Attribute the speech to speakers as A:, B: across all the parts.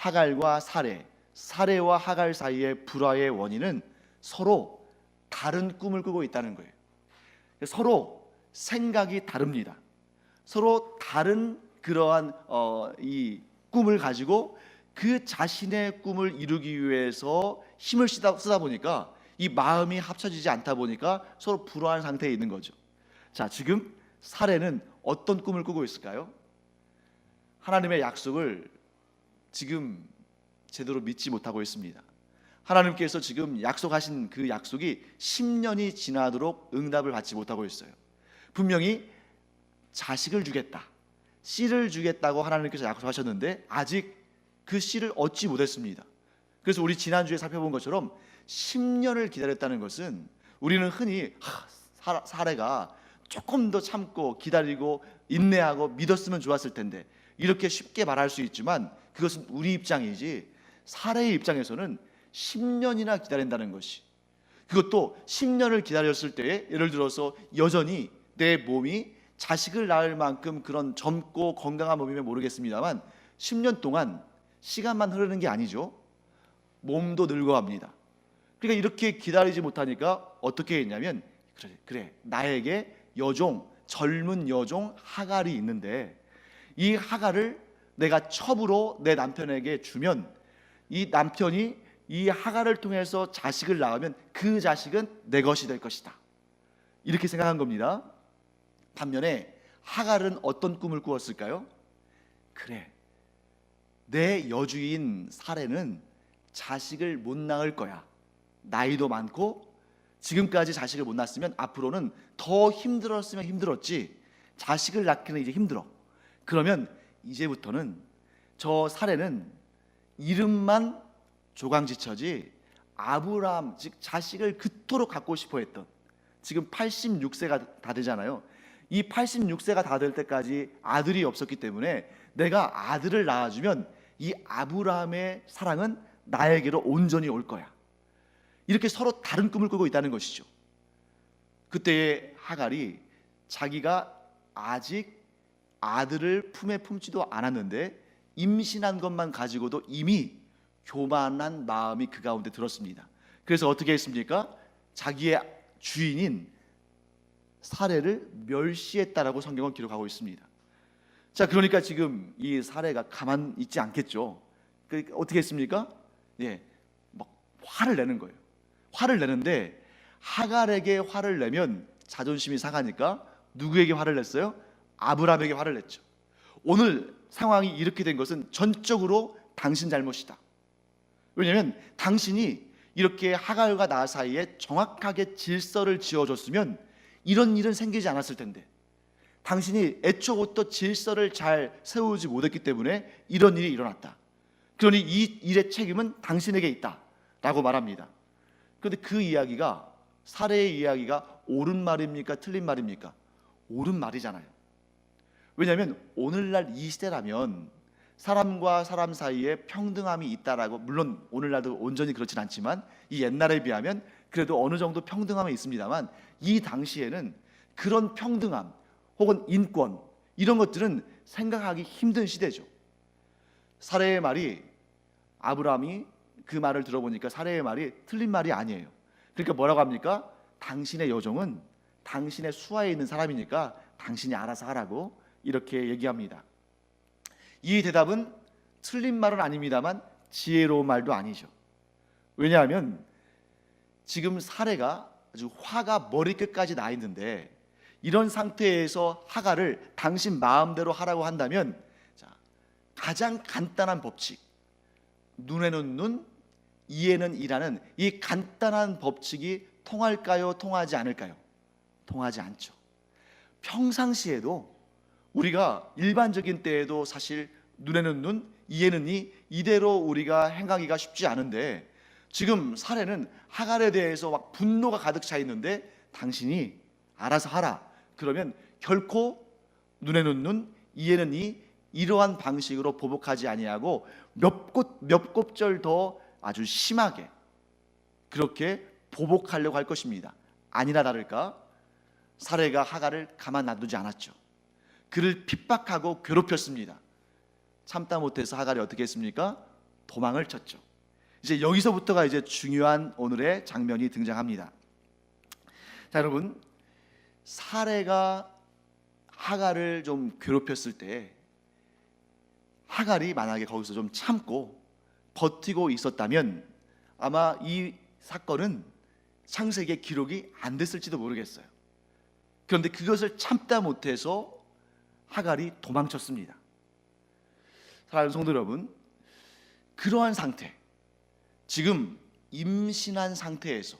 A: 하갈과 사레와 하갈 사이의 불화의 원인은 서로 다른 꿈을 꾸고 있다는 거예요. 서로 생각이 다릅니다. 서로 다른 그러한 이 꿈을 가지고 그 자신의 꿈을 이루기 위해서 힘을 쓰다 보니까 이 마음이 합쳐지지 않다 보니까 서로 불화한 상태에 있는 거죠. 자, 지금 사례는 어떤 꿈을 꾸고 있을까요? 하나님의 약속을 지금 제대로 믿지 못하고 있습니다. 하나님께서 지금 약속하신 그 약속이 10년이 지나도록 응답을 받지 못하고 있어요. 분명히 자식을 주겠다, 씨를 주겠다고 하나님께서 약속하셨는데 아직 그 씨를 얻지 못했습니다. 그래서 우리 지난주에 살펴본 것처럼 10년을 기다렸다는 것은 우리는 흔히 사례가 조금 더 참고 기다리고 인내하고 믿었으면 좋았을 텐데 이렇게 쉽게 말할 수 있지만 그것은 우리 입장이지 사례의 입장에서는 10년이나 기다린다는 것이, 그것도 10년을 기다렸을 때에 예를 들어서 여전히 내 몸이 자식을 낳을 만큼 그런 젊고 건강한 몸이면 모르겠습니다만 10년 동안 시간만 흐르는 게 아니죠. 몸도 늙어갑니다. 그러니까 이렇게 기다리지 못하니까 어떻게 했냐면 그래 나에게 여종, 젊은 여종 하갈이 있는데 이 하갈을 내가 첩으로 내 남편에게 주면 이 남편이 이 하갈을 통해서 자식을 낳으면 그 자식은 내 것이 될 것이다, 이렇게 생각한 겁니다. 반면에 하갈은 어떤 꿈을 꾸었을까요? 그래, 내 여주인 사레는 자식을 못 낳을 거야. 나이도 많고 지금까지 자식을 못 낳았으면 앞으로는 더 힘들었으면 힘들었지 자식을 낳기는 이제 힘들어. 그러면 이제부터는 저 사레는 이름만 조강지처지 아브라함, 즉 자식을 그토록 갖고 싶어 했던, 지금 86세가 다 되잖아요. 이 86세가 다 될 때까지 아들이 없었기 때문에 내가 아들을 낳아주면 이 아브라함의 사랑은 나에게로 온전히 올 거야. 이렇게 서로 다른 꿈을 꾸고 있다는 것이죠. 그때의 하갈이 자기가 아직 아들을 품에 품지도 않았는데 임신한 것만 가지고도 이미 교만한 마음이 그 가운데 들었습니다. 그래서 어떻게 했습니까? 자기의 주인인 사레를 멸시했다라고 성경은 기록하고 있습니다. 자, 그러니까 지금 이 사레가 가만 있지 않겠죠. 그러니까 어떻게 했습니까? 막 화를 내는 거예요. 화를 내는데 하갈에게 화를 내면 자존심이 상하니까 누구에게 화를 냈어요? 아브라함에게 화를 냈죠. 오늘 상황이 이렇게 된 것은 전적으로 당신 잘못이다. 왜냐하면 당신이 이렇게 하갈과 나 사이에 정확하게 질서를 지어줬으면 이런 일은 생기지 않았을 텐데 당신이 애초부터 질서를 잘 세우지 못했기 때문에 이런 일이 일어났다. 그러니 이 일의 책임은 당신에게 있다 라고 말합니다. 그런데 그 이야기가, 사례의 이야기가 옳은 말입니까 틀린 말입니까? 옳은 말이잖아요. 왜냐하면 오늘날 이 시대라면 사람과 사람 사이에 평등함이 있다라고, 물론 오늘날도 온전히 그렇진 않지만 이 옛날에 비하면 그래도 어느 정도 평등함이 있습니다만 이 당시에는 그런 평등함 혹은 인권 이런 것들은 생각하기 힘든 시대죠. 사례의 말이, 아브라함이 그 말을 들어보니까 사례의 말이 틀린 말이 아니에요. 그러니까 뭐라고 합니까? 당신의 여종은 당신의 수하에 있는 사람이니까 당신이 알아서 하라고 이렇게 얘기합니다. 이 대답은 틀린 말은 아닙니다만 지혜로운 말도 아니죠. 왜냐하면 지금 사례가 아주 화가 머리끝까지 나 있는데 이런 상태에서 하갈을 당신 마음대로 하라고 한다면, 자, 가장 간단한 법칙, 눈에는 눈, 이에는 이라는 이 간단한 법칙이 통할까요? 통하지 않을까요? 통하지 않죠. 평상시에도 우리가 일반적인 때에도 사실 눈에는 눈, 이에는 이, 이대로 우리가 행하기가 쉽지 않은데 지금 사례는 하갈에 대해서 막 분노가 가득 차 있는데 당신이 알아서 하라. 그러면 결코 눈에는 눈, 이에는 이, 이러한 방식으로 보복하지 아니하고 몇 곱절 더 아주 심하게 그렇게 보복하려고 할 것입니다. 아니나 다를까 사례가 하갈을 가만 놔두지 않았죠. 그를 핍박하고 괴롭혔습니다. 참다 못해서 하갈이 어떻게 했습니까? 도망을 쳤죠. 이제 여기서부터가 이제 중요한 오늘의 장면이 등장합니다. 자, 여러분, 사레가 하갈을 좀 괴롭혔을 때 하갈이 만약에 거기서 좀 참고 버티고 있었다면 아마 이 사건은 창세기의 기록이 안 됐을지도 모르겠어요. 그런데 그것을 참다 못해서 하갈이 도망쳤습니다. 사랑하는 성도 여러분, 그러한 상태, 지금 임신한 상태에서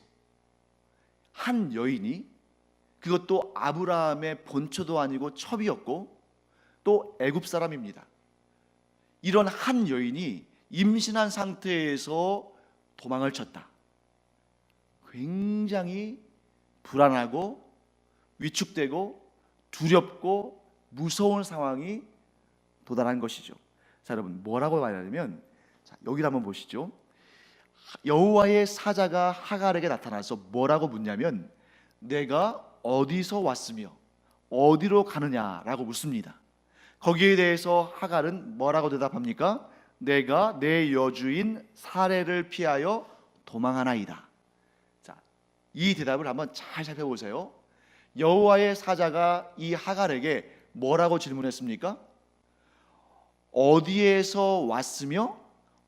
A: 한 여인이, 그것도 아브라함의 본처도 아니고 첩이었고 또 애굽 사람입니다. 이런 한 여인이 임신한 상태에서 도망을 쳤다. 굉장히 불안하고 위축되고 두렵고 무서운 상황이 도달한 것이죠. 자, 여러분, 뭐라고 말하냐면, 자, 여기를 한번 보시죠. 여호와의 사자가 하갈에게 나타나서 뭐라고 묻냐면, 내가 어디서 왔으며 어디로 가느냐라고 묻습니다. 거기에 대해서 하갈은 뭐라고 대답합니까? 내가 내 여주인 사레를 피하여 도망하나이다. 자, 이 대답을 한번 잘 살펴보세요. 여호와의 사자가 이 하갈에게 뭐라고 질문했습니까? 어디에서 왔으며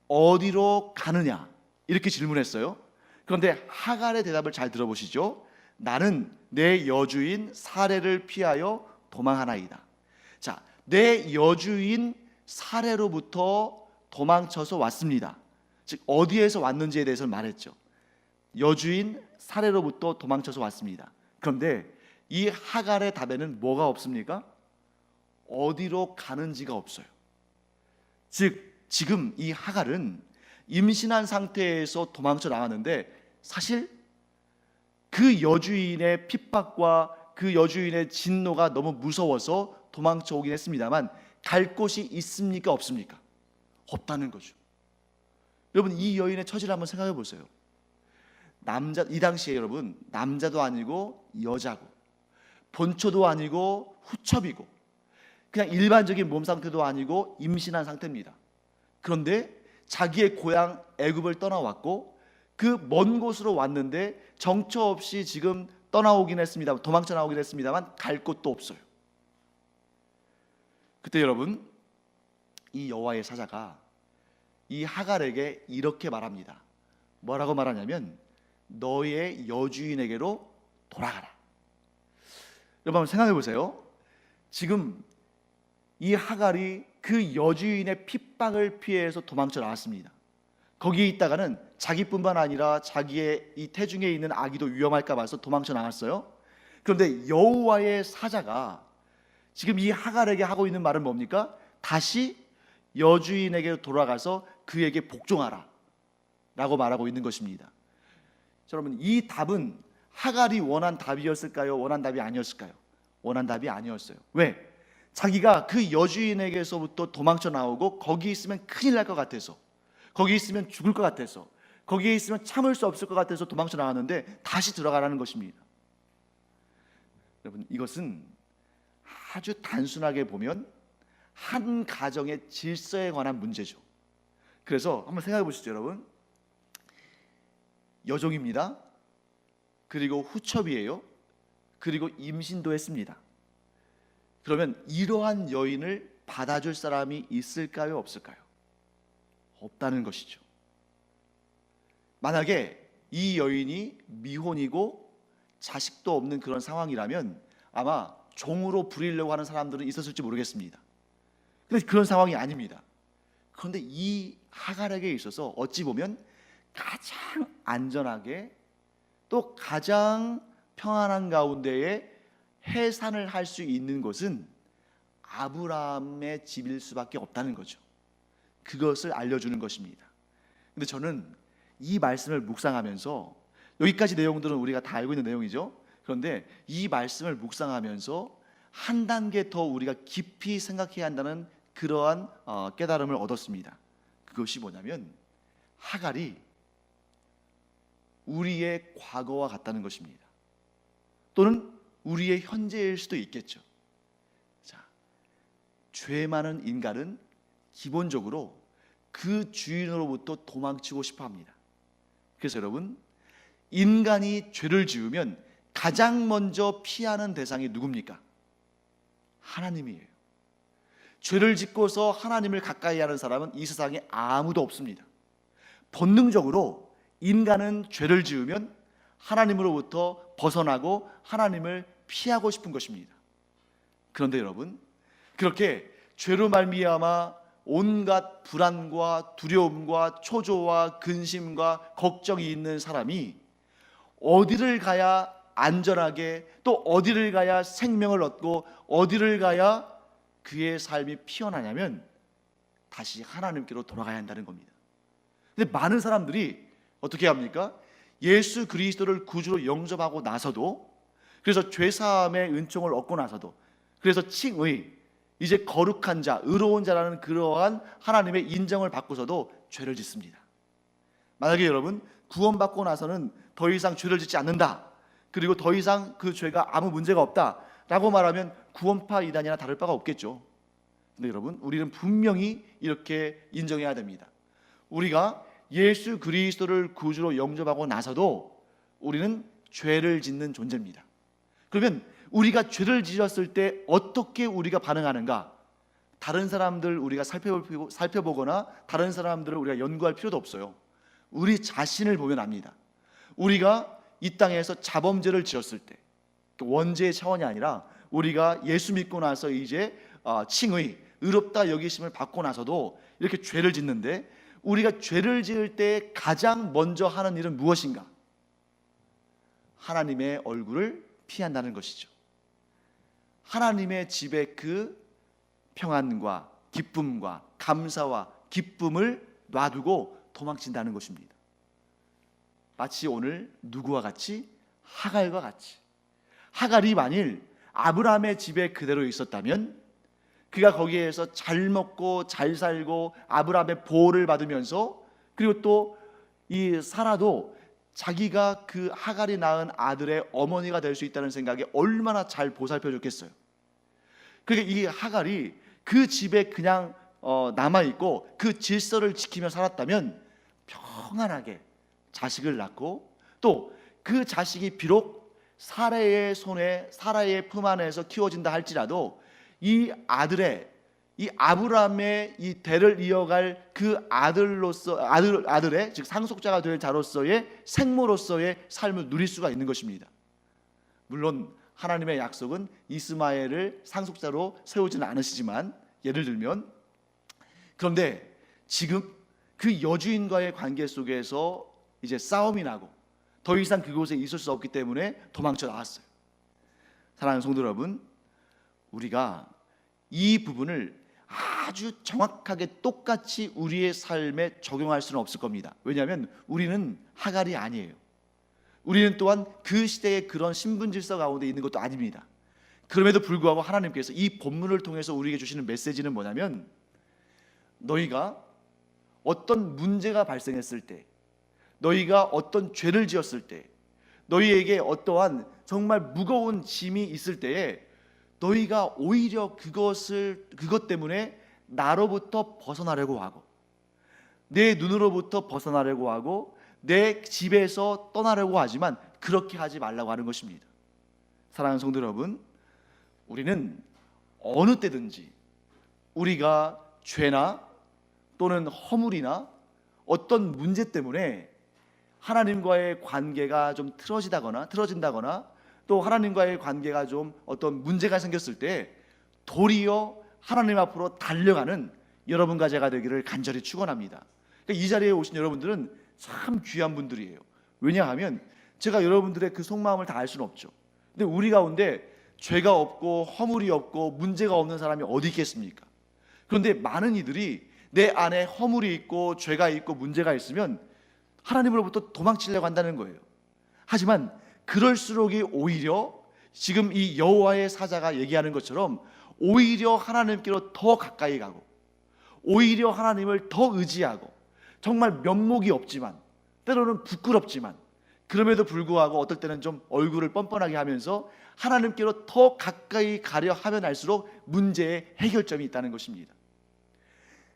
A: 어디로 가느냐, 이렇게 질문했어요. 그런데 하갈의 대답을 잘 들어보시죠. 나는 내 여주인 사레를 피하여 도망하나이다. 자, 내 여주인 사레로부터 도망쳐서 왔습니다. 즉 어디에서 왔는지에 대해서 말했죠. 여주인 사레로부터 도망쳐서 왔습니다. 그런데 이 하갈의 답에는 뭐가 없습니까? 어디로 가는지가 없어요. 즉 지금 이 하갈은 임신한 상태에서 도망쳐 나왔는데, 사실 그 여주인의 핍박과 그 여주인의 진노가 너무 무서워서 도망쳐 오긴 했습니다만 갈 곳이 있습니까, 없습니까? 없다는 거죠. 여러분, 이 여인의 처지를 한번 생각해 보세요. 이 당시에 여러분, 남자도 아니고 여자고 본초도 아니고 후첩이고 그냥 일반적인 몸 상태도 아니고 임신한 상태입니다. 그런데 자기의 고향 애굽을 떠나왔고 그 먼 곳으로 왔는데 정처 없이 지금 떠나오긴 했습니다. 도망쳐 나오긴 했습니다만 갈 곳도 없어요. 그때 여러분, 이 여호와의 사자가 이 하갈에게 이렇게 말합니다. 뭐라고 말하냐면, 너의 여주인에게로 돌아가라. 여러분, 한번 생각해 보세요. 지금 이 하갈이 그 여주인의 핍박을 피해서 도망쳐 나왔습니다. 거기에 있다가는 자기뿐만 아니라 자기의 이 태중에 있는 아기도 위험할까 봐서 도망쳐 나왔어요. 그런데 여호와의 사자가 지금 이 하갈에게 하고 있는 말은 뭡니까? 다시 여주인에게 돌아가서 그에게 복종하라 라고 말하고 있는 것입니다. 여러분, 이 답은 하갈이 원한 답이었을까요? 원한 답이 아니었을까요? 원한 답이 아니었어요. 왜? 자기가 그 여주인에게서부터 도망쳐 나오고 거기 있으면 큰일 날 것 같아서, 거기 있으면 죽을 것 같아서, 거기에 있으면 참을 수 없을 것 같아서 도망쳐 나왔는데 다시 들어가라는 것입니다. 여러분, 이것은 아주 단순하게 보면 한 가정의 질서에 관한 문제죠. 그래서 한번 생각해 보시죠, 여러분. 여종입니다. 그리고 후첩이에요. 그리고 임신도 했습니다. 그러면 이러한 여인을 받아줄 사람이 있을까요, 없을까요? 없다는 것이죠. 만약에 이 여인이 미혼이고 자식도 없는 그런 상황이라면 아마 종으로 부리려고 하는 사람들은 있었을지 모르겠습니다. 그런데 그런 상황이 아닙니다. 그런데 이 하갈에게 있어서 어찌 보면 가장 안전하게 또 가장 평안한 가운데에 해산을 할 수 있는 곳은 아브라함의 집일 수밖에 없다는 거죠. 그것을 알려주는 것입니다. 근데 저는 이 말씀을 묵상하면서, 여기까지 내용들은 우리가 다 알고 있는 내용이죠. 그런데 이 말씀을 묵상하면서 한 단계 더 우리가 깊이 생각해야 한다는 그러한 깨달음을 얻었습니다. 그것이 뭐냐면 하갈이 우리의 과거와 같다는 것입니다. 또는 우리의 현재일 수도 있겠죠. 자, 죄 많은 인간은 기본적으로 그 주인으로부터 도망치고 싶어 합니다. 그래서 여러분, 인간이 죄를 지으면 가장 먼저 피하는 대상이 누굽니까? 하나님이에요. 죄를 짓고서 하나님을 가까이 하는 사람은 이 세상에 아무도 없습니다. 본능적으로 인간은 죄를 지으면 하나님으로부터 벗어나고 하나님을 피하고 싶은 것입니다. 그런데 여러분, 그렇게 죄로 말미암아 온갖 불안과 두려움과 초조와 근심과 걱정이 있는 사람이 어디를 가야 안전하게, 또 어디를 가야 생명을 얻고 어디를 가야 그의 삶이 피어나냐면 다시 하나님께로 돌아가야 한다는 겁니다. 근데 많은 사람들이 어떻게 합니까? 예수 그리스도를 구주로 영접하고 나서도, 그래서 죄사함의 은총을 얻고 나서도, 그래서 칭의, 이제 거룩한 자, 의로운 자라는 그러한 하나님의 인정을 받고서도 죄를 짓습니다. 만약에 여러분 구원받고 나서는 더 이상 죄를 짓지 않는다, 그리고 더 이상 그 죄가 아무 문제가 없다 라고 말하면 구원파 이단이나 다를 바가 없겠죠. 근데 여러분, 우리는 분명히 이렇게 인정해야 됩니다. 우리가 예수 그리스도를 구주로 영접하고 나서도 우리는 죄를 짓는 존재입니다. 그러면 우리가 죄를 지었을 때 어떻게 우리가 반응하는가? 다른 사람들 우리가 살펴보거나 다른 사람들을 우리가 연구할 필요도 없어요. 우리 자신을 보면 압니다. 우리가 이 땅에서 자범죄를 지었을 때, 원죄의 차원이 아니라 우리가 예수 믿고 나서 이제 칭의, 의롭다 여기심을 받고 나서도 이렇게 죄를 짓는데, 우리가 죄를 지을 때 가장 먼저 하는 일은 무엇인가? 하나님의 얼굴을 피한다는 것이죠. 하나님의 집에 그 평안과 기쁨과 감사와 기쁨을 놔두고 도망친다는 것입니다. 마치 오늘 누구와 같이? 하갈과 같이. 하갈이 만일 아브라함의 집에 그대로 있었다면 그가 거기에서 잘 먹고 잘 살고 아브라함의 보호를 받으면서, 그리고 또 이 사라도 자기가 그 하갈이 낳은 아들의 어머니가 될 수 있다는 생각에 얼마나 잘 보살펴 줬겠어요. 그러니까 이 하갈이 그 집에 그냥 남아있고 그 질서를 지키며 살았다면 평안하게 자식을 낳고, 또 그 자식이 비록 사라의 손에, 사라의 품 안에서 키워진다 할지라도 이 아들의, 이 아브라함의 이 대를 이어갈 그 아들로서, 아들의 즉 상속자가 될 자로서의 생모로서의 삶을 누릴 수가 있는 것입니다. 물론 하나님의 약속은 이스마엘을 상속자로 세우지는 않으시지만, 예를 들면, 그런데 지금 그 여주인과의 관계 속에서 이제 싸움이 나고 더 이상 그곳에 있을 수 없기 때문에 도망쳐 나왔어요. 사랑하는 성도 여러분, 우리가 이 부분을 아주 정확하게 똑같이 우리의 삶에 적용할 수는 없을 겁니다. 왜냐하면 우리는 하갈이 아니에요. 우리는 또한 그 시대의 그런 신분 질서 가운데 있는 것도 아닙니다. 그럼에도 불구하고 하나님께서 이 본문을 통해서 우리에게 주시는 메시지는 뭐냐면, 너희가 어떤 문제가 발생했을 때, 너희가 어떤 죄를 지었을 때, 너희에게 어떠한 정말 무거운 짐이 있을 때에 너희가 오히려 그것 때문에 나로부터 벗어나려고 하고, 내 눈으로부터 벗어나려고 하고, 내 집에서 떠나려고 하지만 그렇게 하지 말라고 하는 것입니다. 사랑하는 성도 여러분, 우리는 어느 때든지 우리가 죄나 또는 허물이나 어떤 문제 때문에 하나님과의 관계가 좀 틀어진다거나 또 하나님과의 관계가 좀 어떤 문제가 생겼을 때 도리어 하나님 앞으로 달려가는 여러분과 제가 되기를 간절히 축원합니다. 그러니까 이 자리에 오신 여러분들은 참 귀한 분들이에요. 왜냐하면 제가 여러분들의 그 속마음을 다 알 수는 없죠. 근데 우리 가운데 죄가 없고 허물이 없고 문제가 없는 사람이 어디 있겠습니까? 그런데 많은 이들이 내 안에 허물이 있고 죄가 있고 문제가 있으면 하나님으로부터 도망치려고 한다는 거예요. 하지만 그럴수록이 오히려 지금 이 여호와의 사자가 얘기하는 것처럼 오히려 하나님께로 더 가까이 가고, 오히려 하나님을 더 의지하고, 정말 면목이 없지만, 때로는 부끄럽지만, 그럼에도 불구하고 어떨 때는 좀 얼굴을 뻔뻔하게 하면서 하나님께로 더 가까이 가려 하면 할수록 문제의 해결점이 있다는 것입니다.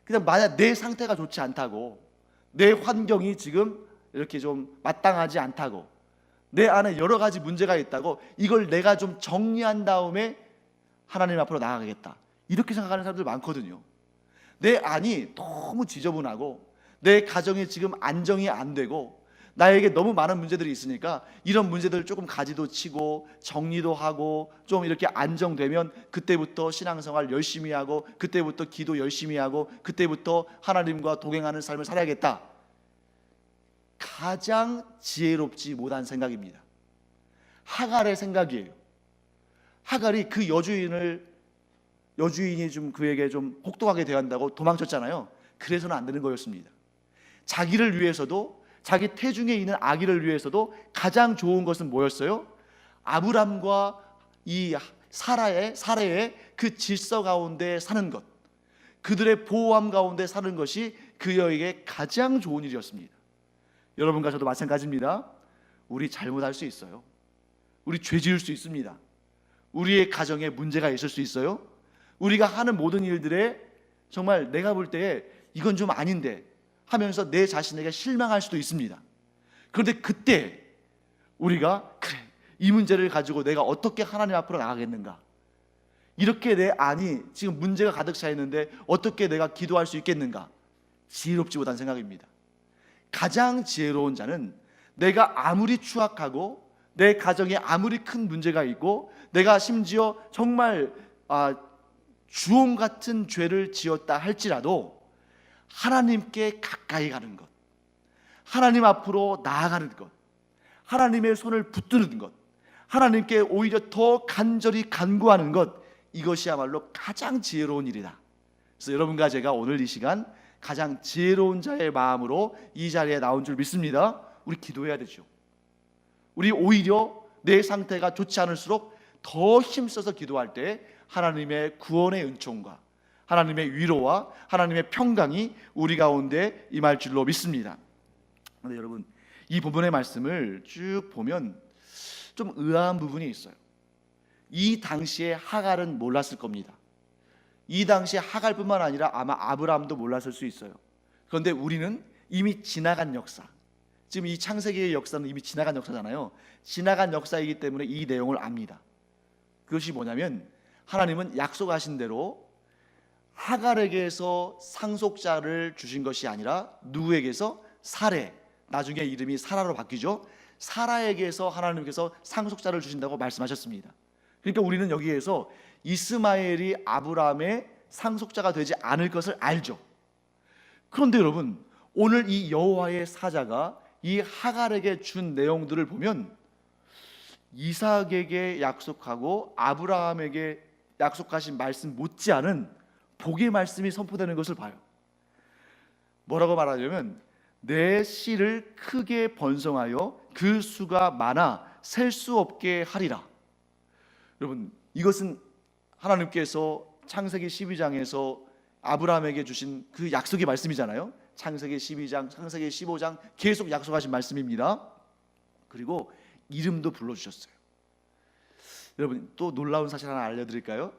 A: 그냥 만약 내 상태가 좋지 않다고, 내 환경이 지금 이렇게 좀 마땅하지 않다고, 내 안에 여러 가지 문제가 있다고, 이걸 내가 좀 정리한 다음에 하나님 앞으로 나아가겠다, 이렇게 생각하는 사람들 많거든요. 내 안이 너무 지저분하고 내 가정이 지금 안정이 안 되고 나에게 너무 많은 문제들이 있으니까 이런 문제들을 조금 가지도 치고 정리도 하고 좀 이렇게 안정되면 그때부터 신앙생활 열심히 하고 그때부터 기도 열심히 하고 그때부터 하나님과 동행하는 삶을 살아야겠다. 가장 지혜롭지 못한 생각입니다. 하갈의 생각이에요. 하갈이 그 여주인이 좀 그에게 좀 혹독하게 대한다고 도망쳤잖아요. 그래서는 안 되는 거였습니다. 자기를 위해서도, 자기 태중에 있는 아기를 위해서도 가장 좋은 것은 뭐였어요? 아브람과 이 사라의 그 질서 가운데 사는 것, 그들의 보호함 가운데 사는 것이 그에게 가장 좋은 일이었습니다. 여러분과 저도 마찬가지입니다. 우리 잘못할 수 있어요. 우리 죄 지을 수 있습니다. 우리의 가정에 문제가 있을 수 있어요. 우리가 하는 모든 일들에 정말 내가 볼 때에 이건 좀 아닌데 하면서 내 자신에게 실망할 수도 있습니다. 그런데 그때 우리가 그래, 이 문제를 가지고 내가 어떻게 하나님 앞으로 나가겠는가, 이렇게 내 안이 지금 문제가 가득 차 있는데 어떻게 내가 기도할 수 있겠는가, 지혜롭지 못한 생각입니다. 가장 지혜로운 자는 내가 아무리 추악하고 내 가정에 아무리 큰 문제가 있고 내가 심지어 정말 주홍 같은 죄를 지었다 할지라도 하나님께 가까이 가는 것, 하나님 앞으로 나아가는 것, 하나님의 손을 붙드는 것, 하나님께 오히려 더 간절히 간구하는 것, 이것이야말로 가장 지혜로운 일이다. 그래서 여러분과 제가 오늘 이 시간 가장 지혜로운 자의 마음으로 이 자리에 나온 줄 믿습니다. 우리 기도해야 되죠. 우리 오히려 내 상태가 좋지 않을수록 더 힘써서 기도할 때 하나님의 구원의 은총과 하나님의 위로와 하나님의 평강이 우리 가운데 임할 줄로 믿습니다. 그런데 여러분, 이 본문의 말씀을 쭉 보면 좀 의아한 부분이 있어요. 이 당시에 하갈은 몰랐을 겁니다. 이 당시에 하갈뿐만 아니라 아마 아브라함도 몰랐을 수 있어요. 그런데 우리는 이미 지나간 역사, 지금 이 창세기의 역사는 이미 지나간 역사잖아요. 지나간 역사이기 때문에 이 내용을 압니다. 그것이 뭐냐면 하나님은 약속하신 대로 하갈에게서 상속자를 주신 것이 아니라 누구에게서? 사레, 나중에 이름이 사라로 바뀌죠. 사라에게서 하나님께서 상속자를 주신다고 말씀하셨습니다. 그러니까 우리는 여기에서 이스마엘이 아브라함의 상속자가 되지 않을 것을 알죠. 그런데 여러분, 오늘 이 여호와의 사자가 이 하갈에게 준 내용들을 보면 이삭에게 약속하고 아브라함에게 약속하신 말씀 못지않은 복의 말씀이 선포되는 것을 봐요. 뭐라고 말하냐면 내 씨를 크게 번성하여 그 수가 많아 셀 수 없게 하리라. 여러분, 이것은 하나님께서 창세기 12장에서 아브라함에게 주신 그 약속의 말씀이잖아요. 창세기 12장, 창세기 15장 계속 약속하신 말씀입니다. 그리고 이름도 불러주셨어요. 여러분, 또 놀라운 사실 하나 알려드릴까요?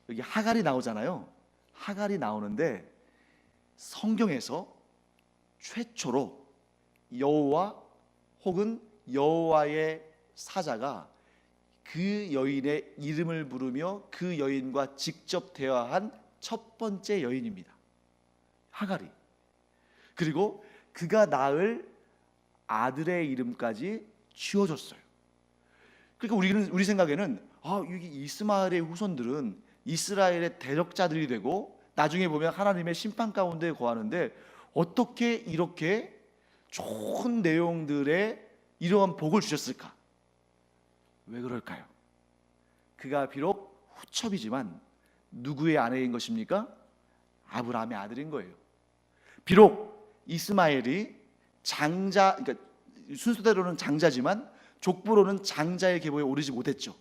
A: 여기 하갈이 나오잖아요. 하갈이 나오는데 성경에서 최초로 여호와 혹은 여호와의 사자가 그 여인의 이름을 부르며 그 여인과 직접 대화한 첫 번째 여인입니다. 하갈이. 그리고 그가 낳을 아들의 이름까지 지어줬어요. 그러니까 우리 생각에는 여기 이스마엘의 후손들은 이스라엘의 대적자들이 되고 나중에 보면 하나님의 심판 가운데 거하는데 어떻게 이렇게 좋은 내용들의 이러한 복을 주셨을까? 왜 그럴까요? 그가 비록 후첩이지만 누구의 아내인 것입니까? 아브라함의 아들인 거예요. 비록 이스마엘이 장자, 그러니까 순서대로는 장자지만 족보로는 장자의 계보에 오르지 못했죠.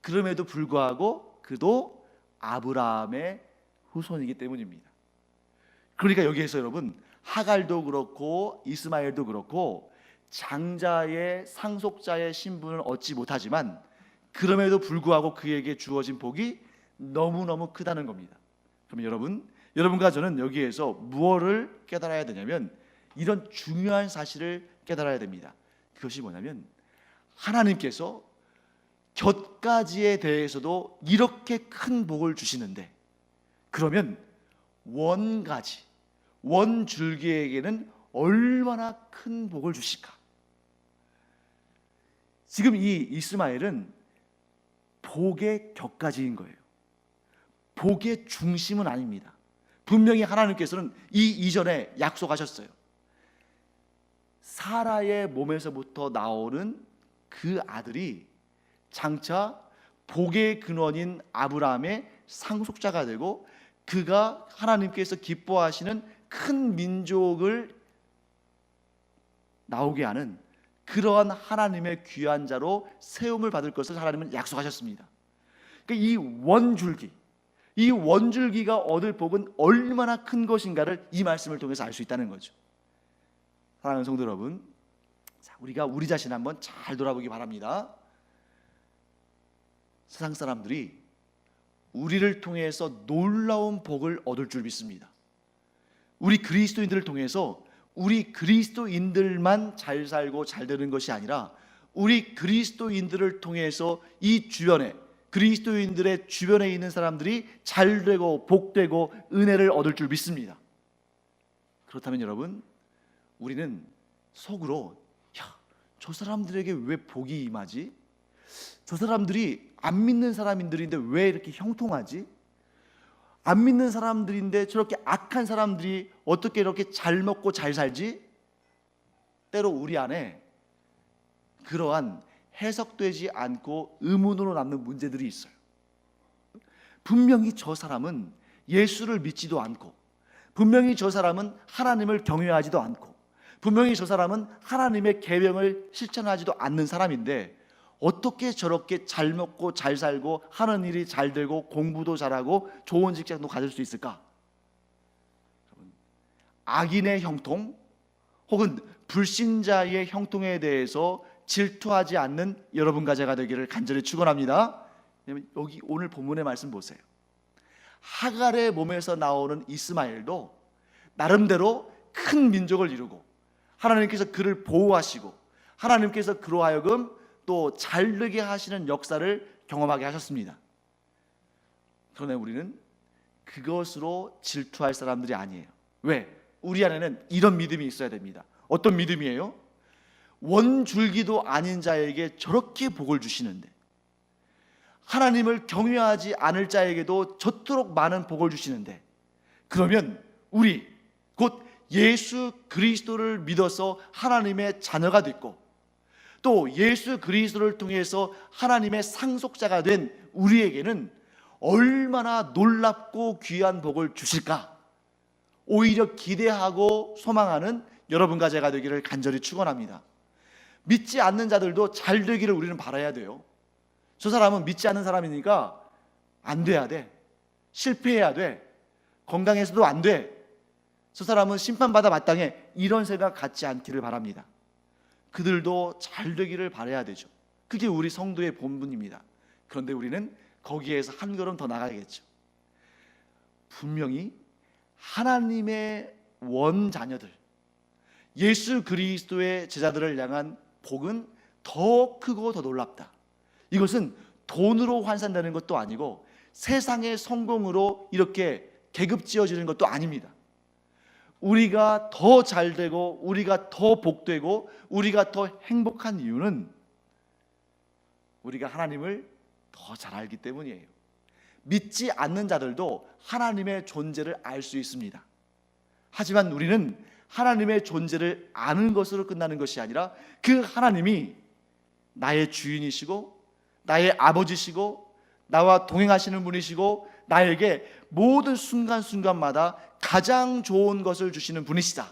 A: 그럼에도 불구하고 그도 아브라함의 후손이기 때문입니다. 그러니까 여기에서 여러분, 하갈도 그렇고 이스마엘도 그렇고 장자의 상속자의 신분을 얻지 못하지만 그럼에도 불구하고 그에게 주어진 복이 너무너무 크다는 겁니다. 그러면 여러분, 여러분과 저는 여기에서 무엇을 깨달아야 되냐면 이런 중요한 사실을 깨달아야 됩니다. 그것이 뭐냐면 하나님께서 곁가지에 대해서도 이렇게 큰 복을 주시는데 그러면 원가지, 원줄기에게는 얼마나 큰 복을 주실까? 지금 이 이스마엘은 복의 곁가지인 거예요. 복의 중심은 아닙니다. 분명히 하나님께서는 이 이전에 약속하셨어요. 사라의 몸에서부터 나오는 그 아들이 장차 복의 근원인 아브라함의 상속자가 되고 그가 하나님께서 기뻐하시는 큰 민족을 나오게 하는 그러한 하나님의 귀한 자로 세움을 받을 것을 하나님은 약속하셨습니다. 그러니까 이 원줄기가 얻을 복은 얼마나 큰 것인가를 이 말씀을 통해서 알 수 있다는 거죠. 사랑하는 성도 여러분, 우리가 우리 자신 한번 잘 돌아보기 바랍니다. 세상 사람들이 우리를 통해서 놀라운 복을 얻을 줄 믿습니다. 우리 그리스도인들을 통해서 우리 그리스도인들만 잘 살고 잘 되는 것이 아니라 우리 그리스도인들을 통해서 이 주변에 그리스도인들의 주변에 있는 사람들이 잘 되고 복되고 은혜를 얻을 줄 믿습니다. 그렇다면 여러분, 우리는 속으로 저 사람들에게 왜 복이 임하지? 저 사람들이 안 믿는 사람들인데 왜 이렇게 형통하지? 안 믿는 사람들인데 저렇게 악한 사람들이 어떻게 이렇게 잘 먹고 잘 살지? 때로 우리 안에 그러한 해석되지 않고 의문으로 남는 문제들이 있어요. 분명히 저 사람은 예수를 믿지도 않고, 분명히 저 사람은 하나님을 경외하지도 않고, 분명히 저 사람은 하나님의 계명을 실천하지도 않는 사람인데 어떻게 저렇게 잘 먹고 잘 살고 하는 일이 잘 되고 공부도 잘하고 좋은 직장도 가질 수 있을까? 악인의 형통 혹은 불신자의 형통에 대해서 질투하지 않는 여러분과 제가 되기를 간절히 축원합니다. 여기 오늘 본문의 말씀 보세요. 하갈의 몸에서 나오는 이스마엘도 나름대로 큰 민족을 이루고 하나님께서 그를 보호하시고 하나님께서 그로 하여금 또 잘되게 하시는 역사를 경험하게 하셨습니다. 그러나 우리는 그것으로 질투할 사람들이 아니에요. 왜? 우리 안에는 이런 믿음이 있어야 됩니다. 어떤 믿음이에요? 원줄기도 아닌 자에게 저렇게 복을 주시는데 하나님을 경외하지 않을 자에게도 저토록 많은 복을 주시는데 그러면 우리 곧 예수 그리스도를 믿어서 하나님의 자녀가 됐고 또 예수 그리스도를 통해서 하나님의 상속자가 된 우리에게는 얼마나 놀랍고 귀한 복을 주실까? 오히려 기대하고 소망하는 여러분과 제가 되기를 간절히 축원합니다. 믿지 않는 자들도 잘 되기를 우리는 바라야 돼요. 저 사람은 믿지 않는 사람이니까 안 돼야 돼. 실패해야 돼. 건강해서도 안 돼. 저 사람은 심판받아 마땅해. 이런 생각 갖지 않기를 바랍니다. 그들도 잘 되기를 바라야 되죠. 그게 우리 성도의 본분입니다. 그런데 우리는 거기에서 한 걸음 더 나가야겠죠. 분명히 하나님의 원자녀들, 예수 그리스도의 제자들을 향한 복은 더 크고 더 놀랍다. 이것은 돈으로 환산되는 것도 아니고 세상의 성공으로 이렇게 계급지어지는 것도 아닙니다. 우리가 더 잘되고 우리가 더 복되고 우리가 더 행복한 이유는 우리가 하나님을 더 잘 알기 때문이에요. 믿지 않는 자들도 하나님의 존재를 알 수 있습니다. 하지만 우리는 하나님의 존재를 아는 것으로 끝나는 것이 아니라 그 하나님이 나의 주인이시고 나의 아버지시고 나와 동행하시는 분이시고 나에게 모든 순간순간마다 가장 좋은 것을 주시는 분이시다.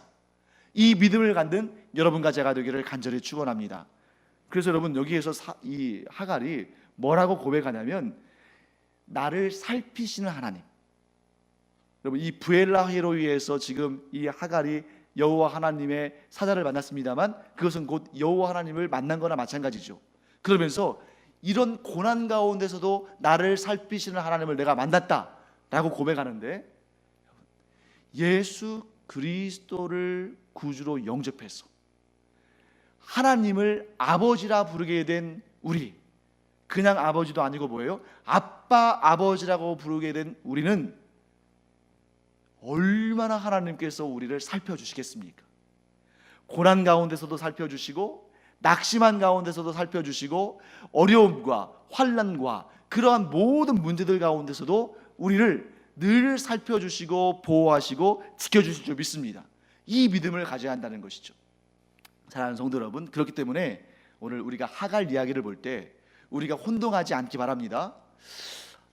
A: 이 믿음을 갖는 여러분과 제가 되기를 간절히 축원합니다. 그래서 여러분 여기에서 이 하갈이 뭐라고 고백하냐면 나를 살피시는 하나님. 여러분 이 부엘라 히로이에서 지금 이 하갈이 여호와 하나님의 사자를 만났습니다만 그것은 곧 여호와 하나님을 만난 거나 마찬가지죠. 그러면서 이런 고난 가운데서도 나를 살피시는 하나님을 내가 만났다라고 고백하는데 예수 그리스도를 구주로 영접해서 하나님을 아버지라 부르게 된 우리, 그냥 아버지도 아니고 뭐예요? 아빠, 아버지라고 부르게 된 우리는 얼마나 하나님께서 우리를 살펴주시겠습니까? 고난 가운데서도 살펴주시고, 낙심한 가운데서도 살펴주시고, 어려움과 환난과 그러한 모든 문제들 가운데서도 우리를 늘 살펴주시고 보호하시고 지켜주실 줄 믿습니다. 이 믿음을 가져야 한다는 것이죠. 사랑하는 성도 여러분, 그렇기 때문에 오늘 우리가 하갈 이야기를 볼 때 우리가 혼동하지 않기 바랍니다.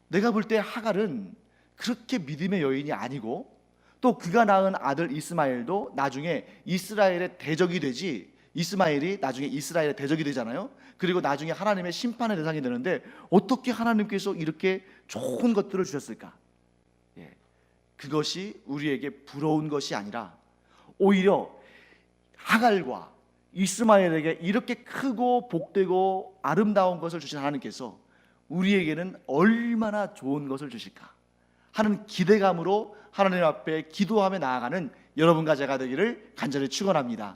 A: 내가 볼 때 하갈은 그렇게 믿음의 여인이 아니고, 또 그가 낳은 아들 이스마엘도 나중에 이스라엘의 대적이 되지, 이스마엘이 나중에 이스라엘의 대적이 되잖아요. 그리고 나중에 하나님의 심판의 대상이 되는데 어떻게 하나님께서 이렇게 좋은 것들을 주셨을까? 그것이 우리에게 부러운 것이 아니라 오히려 하갈과 이스마엘에게 이렇게 크고 복되고 아름다운 것을 주신 하나님께서 우리에게는 얼마나 좋은 것을 주실까 하는 기대감으로 하나님 앞에 기도하며 나아가는 여러분과 제가 되기를 간절히 축원합니다.